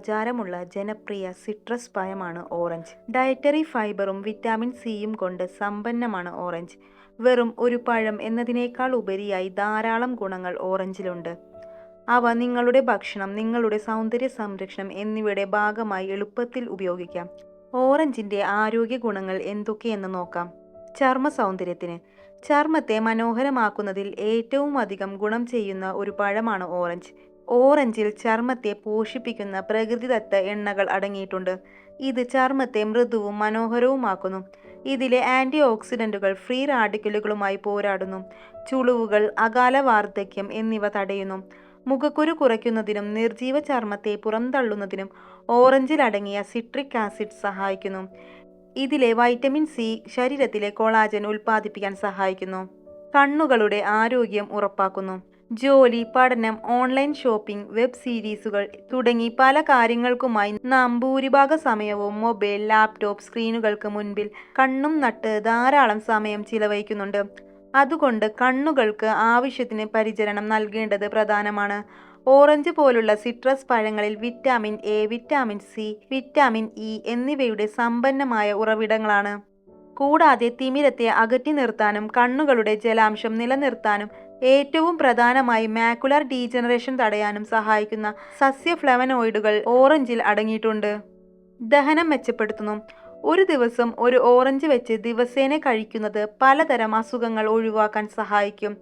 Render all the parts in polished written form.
പ്രചാരമുള്ള ജനപ്രിയ സിട്രസ് പഴമാണ് ഓറഞ്ച്. ഡയറ്ററി ഫൈബറും വിറ്റാമിൻ സിയും കൊണ്ട് സമ്പന്നമാണ് ഓറഞ്ച്. വെറും ഒരു പഴം എന്നതിനേക്കാൾ ഉപരിയായി ധാരാളം ഗുണങ്ങൾ ഓറഞ്ചിലുണ്ട്. അവ നിങ്ങളുടെ ഭക്ഷണം, നിങ്ങളുടെ സൗന്ദര്യ സംരക്ഷണം എന്നിവയുടെ ഭാഗമായി എളുപ്പത്തിൽ ഉപയോഗിക്കാം. ഓറഞ്ചിന്റെ ആരോഗ്യ ഗുണങ്ങൾ എന്തൊക്കെയെന്ന് നോക്കാം. ചർമ്മ സൗന്ദര്യത്തിന്. ചർമ്മത്തെ മനോഹരമാക്കുന്നതിൽ ഏറ്റവും അധികം ഗുണം ചെയ്യുന്ന ഒരു പഴമാണ് ഓറഞ്ച്. ഓറഞ്ചിൽ ചർമ്മത്തെ പോഷിപ്പിക്കുന്ന പ്രകൃതിദത്ത എണ്ണകൾ അടങ്ങിയിട്ടുണ്ട്. ഇത് ചർമ്മത്തെ മൃദുവും മനോഹരവുമാക്കുന്നു. ഇതിലെ ആന്റി ഓക്സിഡന്റുകൾ ഫ്രീ റാഡിക്കലുകളുമായി പോരാടുന്നു. ചുളിവുകൾ, അകാല വാർദ്ധക്യം എന്നിവ തടയുന്നു. മുഖക്കുരു കുറയ്ക്കുന്നതിനും നിർജീവ ചർമ്മത്തെ പുറന്തള്ളുന്നതിനും ഓറഞ്ചിൽ അടങ്ങിയ സിട്രിക് ആസിഡ് സഹായിക്കുന്നു. ഇതിലെ വൈറ്റമിൻ സി ശരീരത്തിലെ കൊളാജൻ ഉൽപ്പാദിപ്പിക്കാൻ സഹായിക്കുന്നു. കണ്ണുകളുടെ ആരോഗ്യം ഉറപ്പാക്കുന്നു. ജോലി, പഠനം, ഓൺലൈൻ ഷോപ്പിംഗ്, വെബ് സീരീസുകൾ തുടങ്ങി പല കാര്യങ്ങൾക്കുമായി നാം ഭൂരിഭാഗ സമയവും മൊബൈൽ, ലാപ്ടോപ്പ് സ്ക്രീനുകൾക്ക് മുൻപിൽ കണ്ണും നട്ട് ധാരാളം സമയം ചിലവഴിക്കുന്നുണ്ട്. അതുകൊണ്ട് കണ്ണുകൾക്ക് ആവശ്യത്തിന് പരിചരണം നൽകേണ്ടത് പ്രധാനമാണ്. ഓറഞ്ച് പോലുള്ള സിട്രസ് പഴങ്ങളിൽ vitamin A, vitamin C, vitamin E എന്നിവയുടെ സമ്പന്നമായ ഉറവിടങ്ങളാണ്. കൂടാതെ തിമിരത്തെ അകറ്റി നിർത്താനും കണ്ണുകളുടെ ജലാംശം നിലനിർത്താനും ഏറ്റവും പ്രധാനമായി മാക്കുലർ ഡീജനറേഷൻ തടയാനും സഹായിക്കുന്ന സസ്യഫ്ലവനോയിഡുകൾ ഓറഞ്ചിൽ അടങ്ങിയിട്ടുണ്ട്. ദഹനം മെച്ചപ്പെടുത്തുന്നു. ഒരു ദിവസം ഒരു ഓറഞ്ച് വെച്ച് ദിവസേന കഴിക്കുന്നത് പലതരം അസുഖങ്ങൾ ഒഴിവാക്കാൻ സഹായിക്കും.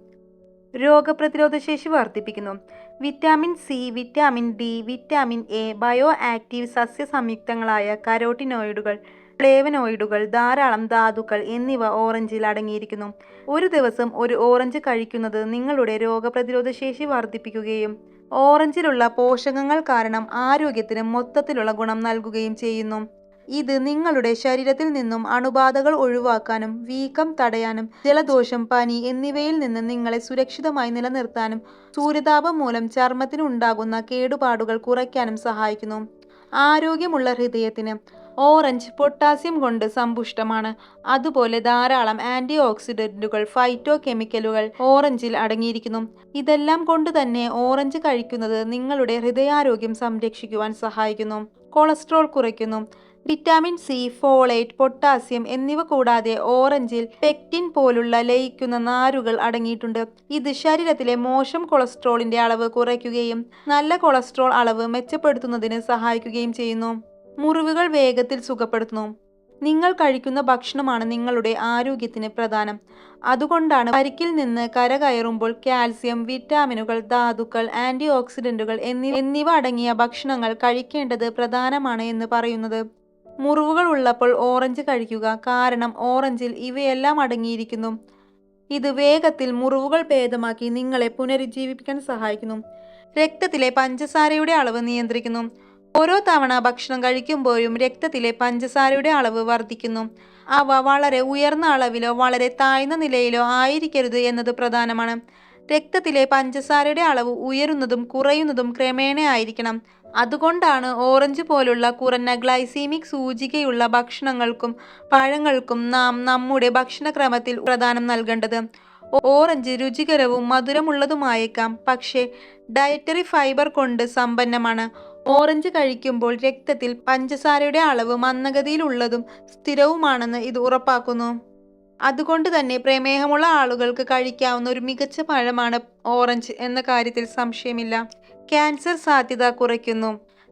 രോഗപ്രതിരോധശേഷി വർദ്ധിപ്പിക്കുന്നു. Vitamin C, vitamin D, vitamin A, bio active സസ്യ സംയുക്തങ്ങളായ കരോട്ടിനോയിഡുകൾ, ഫ്ലേവനോയിഡുകൾ, ധാരാളം ധാതുക്കൾ എന്നിവ ഓറഞ്ചിൽ അടങ്ങിയിരിക്കുന്നു. ഒരു ദിവസം ഒരു ഓറഞ്ച് കഴിക്കുന്നത് നിങ്ങളുടെ രോഗപ്രതിരോധശേഷി വർദ്ധിപ്പിക്കുകയും ഓറഞ്ചിലുള്ള പോഷകങ്ങൾ കാരണം ആരോഗ്യത്തിന് മൊത്തത്തിലുള്ള ഗുണം നൽകുകയും ചെയ്യുന്നു. ഇത് നിങ്ങളുടെ ശരീരത്തിൽ നിന്നും അണുബാധകൾ ഒഴിവാക്കാനും വീക്കം തടയാനും ജലദോഷം, പനി എന്നിവയിൽ നിന്ന് നിങ്ങളെ സുരക്ഷിതമായി നിലനിർത്താനും സൂര്യതാപം മൂലം ചർമ്മത്തിന് ഉണ്ടാകുന്ന കേടുപാടുകൾ കുറയ്ക്കാനും സഹായിക്കുന്നു. ആരോഗ്യമുള്ള ഹൃദയത്തിന്. ഓറഞ്ച് പൊട്ടാസ്യം കൊണ്ട് സമ്പുഷ്ടമാണ്. അതുപോലെ ധാരാളം ആന്റി ഓക്സിഡന്റുകൾ, ഫൈറ്റോ കെമിക്കലുകൾ ഓറഞ്ചിൽ അടങ്ങിയിരിക്കുന്നു. ഇതെല്ലാം കൊണ്ട് തന്നെ ഓറഞ്ച് കഴിക്കുന്നത് നിങ്ങളുടെ ഹൃദയാരോഗ്യം സംരക്ഷിക്കുവാൻ സഹായിക്കുന്നു. കൊളസ്ട്രോൾ കുറയ്ക്കുന്നു. വിറ്റാമിൻ സി, ഫോളേറ്റ്, പൊട്ടാസ്യം എന്നിവ കൂടാതെ ഓറഞ്ചിൽ പെക്റ്റിൻ പോലുള്ള ലയിക്കുന്ന നാരുകൾ അടങ്ങിയിട്ടുണ്ട്. ഇത് ശരീരത്തിലെ മോശം കൊളസ്ട്രോളിന്റെ അളവ് കുറയ്ക്കുകയും നല്ല കൊളസ്ട്രോൾ അളവ് മെച്ചപ്പെടുത്തുന്നതിന് സഹായിക്കുകയും ചെയ്യുന്നു. മുറിവുകൾ വേഗത്തിൽ സുഖപ്പെടുത്തുന്നു. നിങ്ങൾ കഴിക്കുന്ന ഭക്ഷണമാണ് നിങ്ങളുടെ ആരോഗ്യത്തിന് പ്രധാനം. അതുകൊണ്ടാണ് പരിക്കിൽ നിന്ന് കരകയറുമ്പോൾ കാൽസ്യം, വിറ്റാമിനുകൾ, ധാതുക്കൾ, ആന്റി ഓക്സിഡന്റുകൾ എന്നിവ അടങ്ങിയ ഭക്ഷണങ്ങൾ കഴിക്കേണ്ടത് പ്രധാനമാണ് എന്ന് പറയുന്നത്. മുറിവുകൾ ഉള്ളപ്പോൾ ഓറഞ്ച് കഴിക്കുക, കാരണം ഓറഞ്ചിൽ ഇവയെല്ലാം അടങ്ങിയിരിക്കുന്നു. ഇത് വേഗത്തിൽ മുറിവുകൾ ഭേദമാക്കി നിങ്ങളെ പുനരുജ്ജീവിപ്പിക്കാൻ സഹായിക്കുന്നു. രക്തത്തിലെ പഞ്ചസാരയുടെ അളവ് നിയന്ത്രിക്കുന്നു. ഓരോ തവണ ഭക്ഷണം കഴിക്കുമ്പോഴും രക്തത്തിലെ പഞ്ചസാരയുടെ അളവ് വർദ്ധിക്കുന്നു. അവ വളരെ ഉയർന്ന അളവിലോ വളരെ താഴ്ന്ന നിലയിലോ ആയിരിക്കരുത് എന്നത് പ്രധാനമാണ്. രക്തത്തിലെ പഞ്ചസാരയുടെ അളവ് ഉയരുന്നതും കുറയുന്നതും ക്രമേണ ആയിരിക്കണം. അതുകൊണ്ടാണ് ഓറഞ്ച് പോലുള്ള കുറഞ്ഞ ഗ്ലൈസീമിക് സൂചികയുള്ള ഭക്ഷണങ്ങൾക്കും പഴങ്ങൾക്കും നാം നമ്മുടെ ഭക്ഷണക്രമത്തിൽ പ്രാധാന്യം നൽകേണ്ടത്. ഓറഞ്ച് രുചികരവും മധുരമുള്ളതുമായേക്കാം, പക്ഷേ ഡയറ്ററി ഫൈബർ കൊണ്ട് സമ്പന്നമാണ്. ഓറഞ്ച് കഴിക്കുമ്പോൾ രക്തത്തിൽ പഞ്ചസാരയുടെ അളവ് മന്ദഗതിയിലുള്ളതും സ്ഥിരവുമാണെന്ന് ഇത് ഉറപ്പാക്കുന്നു. അതുകൊണ്ട് തന്നെ പ്രമേഹമുള്ള ആളുകൾക്ക് കഴിക്കാവുന്ന ഒരു മികച്ച പഴമാണ് ഓറഞ്ച് എന്ന കാര്യത്തിൽ സംശയമില്ല. ക്യാൻസർ സാധ്യത കുറയ്ക്കുന്നു.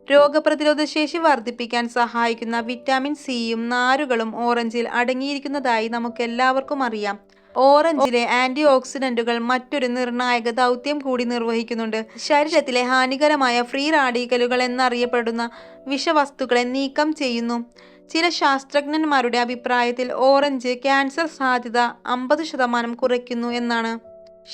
രോഗപ്രതിരോധശേഷി വർദ്ധിപ്പിക്കാൻ സഹായിക്കുന്ന വിറ്റാമിൻ സിയും നാരുകളും ഓറഞ്ചിൽ അടങ്ങിയിരിക്കുന്നതായി നമുക്കെല്ലാവർക്കും അറിയാം. ഓറഞ്ചിലെ ആന്റി ഓക്സിഡന്റുകൾ മറ്റൊരു നിർണായക ദൗത്യം കൂടി നിർവഹിക്കുന്നുണ്ട്. ശരീരത്തിലെ ഹാനികരമായ ഫ്രീ റാഡിക്കലുകൾ എന്നറിയപ്പെടുന്ന വിഷവസ്തുക്കളെ നീക്കം ചെയ്യുന്നു. ചില ശാസ്ത്രജ്ഞന്മാരുടെ അഭിപ്രായത്തിൽ ഓറഞ്ച് ക്യാൻസർ സാധ്യത 50% കുറയ്ക്കുന്നു എന്നാണ്.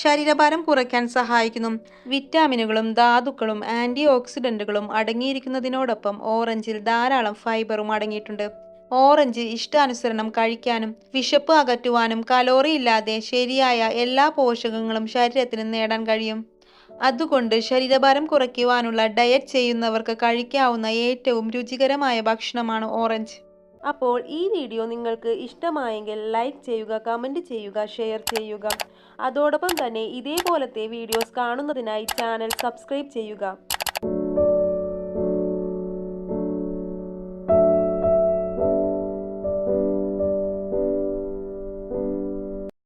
ശരീരഭാരം കുറയ്ക്കാൻ സഹായിക്കുന്നു. വിറ്റാമിനുകളും ധാതുക്കളും ആന്റി ഓക്സിഡന്റുകളും അടങ്ങിയിരിക്കുന്നതിനോടൊപ്പം ഓറഞ്ചിൽ ധാരാളം ഫൈബറും അടങ്ങിയിട്ടുണ്ട്. ഓറഞ്ച് ഇഷ്ടാനുസരണം കഴിക്കാനും വിശപ്പ് അകറ്റുവാനും കലോറി ഇല്ലാതെ ശരിയായ എല്ലാ പോഷകങ്ങളും ശരീരത്തിന് നേടാൻ കഴിയും. അതുകൊണ്ട് ശരീരഭാരം കുറയ്ക്കുവാനുള്ള ഡയറ്റ് ചെയ്യുന്നവർക്ക് കഴിക്കാവുന്ന ഏറ്റവും രുചികരമായ ഭക്ഷണമാണ് ഓറഞ്ച്. അപ്പോൾ ഈ വീഡിയോ നിങ്ങൾക്ക് ഇഷ്ടമായെങ്കിൽ ലൈക്ക് ചെയ്യുക, കമൻറ്റ് ചെയ്യുക, ഷെയർ ചെയ്യുക. അതോടൊപ്പം തന്നെ ഇതേപോലത്തെ വീഡിയോസ് കാണുന്നതിനായി ചാനൽ സബ്സ്ക്രൈബ് ചെയ്യുക.